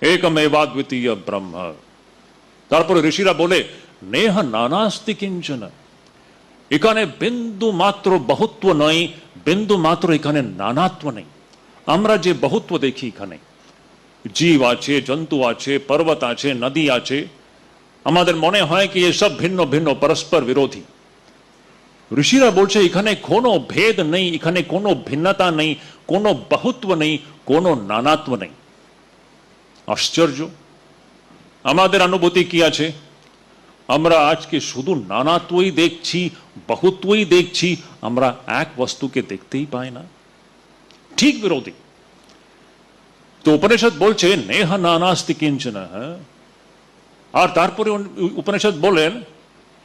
একমেবাদ্বিতীয় ব্রহ্ম। তারপরে ঋষিরা বলে নেহ নানাস্তি কিঞ্চন, এখানে বিন্দু মাত্র বহুত্ব নয়, বিন্দু মাত্র এখানে নানাত্ব নেই। আমরা যে বহুত্ব দেখি এখানে, জীব আছে, জন্তু আছে, পর্বত আছে, নদী আছে, আমাদের মনে হয় কি এসব ভিন্ন ভিন্ন পরস্পর বিরোধী। ঋষিরা বলছে এখানে কোনো ভেদ নেই, এখানে কোনো ভিন্নতা নেই, কোনো বহুত্ব নেই, কোনো নানাত্ব নেই। আশ্চর্য! আমাদের অনুভূতি কি আছে? আমরা আজকে শুধু নানাত্বই দেখছি, বহুত্বই দেখছি, আমরা এক বস্তুকে দেখতেই পাই না, ঠিক বিরোধী। তো উপনিষদ বলছে নেহ নানাস্তি কিঞ্চন। আর তারপরে উপনিষদ বলেন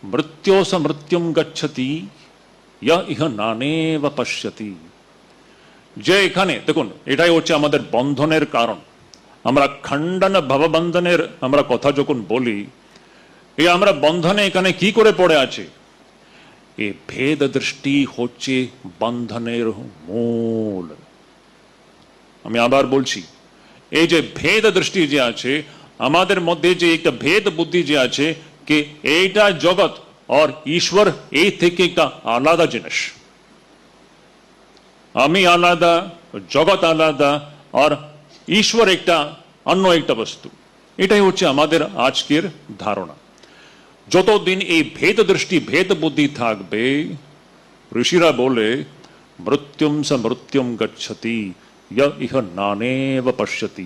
মৃত্যুস মৃত্যুম গচ্ছতি ইহ নানেব পশ্যতি। যে এখানে দেখুন, এটাই হচ্ছে আমাদের বন্ধনের কারণ। আমরা খণ্ডন ভববন্ধনের আমরা কথা যখন বলি, এই আমরা বন্ধনে এখানে কি করে পড়ে আছে? এই ভেদ দৃষ্টি হচ্ছে বন্ধনের মূল। আমি আবার বলছি, এই যে ভেদ দৃষ্টি যে আছে আমাদের মধ্যে, যে একটা ভেদ বুদ্ধি যে আছে कि এইটা জগৎ আর ঈশ্বর এই থেকে একটা আলাদা জিনিস, আমি আলাদা, জগৎ আলাদা, আর ঈশ্বর একটা অন্য একটা বস্তু। এটাই হচ্ছে আমাদের আজকের ধারণা। যতদিন এই ভেদ দৃষ্টি ভেদ বুদ্ধি থাকবে, ঋষিরা বলে মৃত্যুম স মৃত্যুম গচ্ছতি ইহ নানেব পশ্যতি।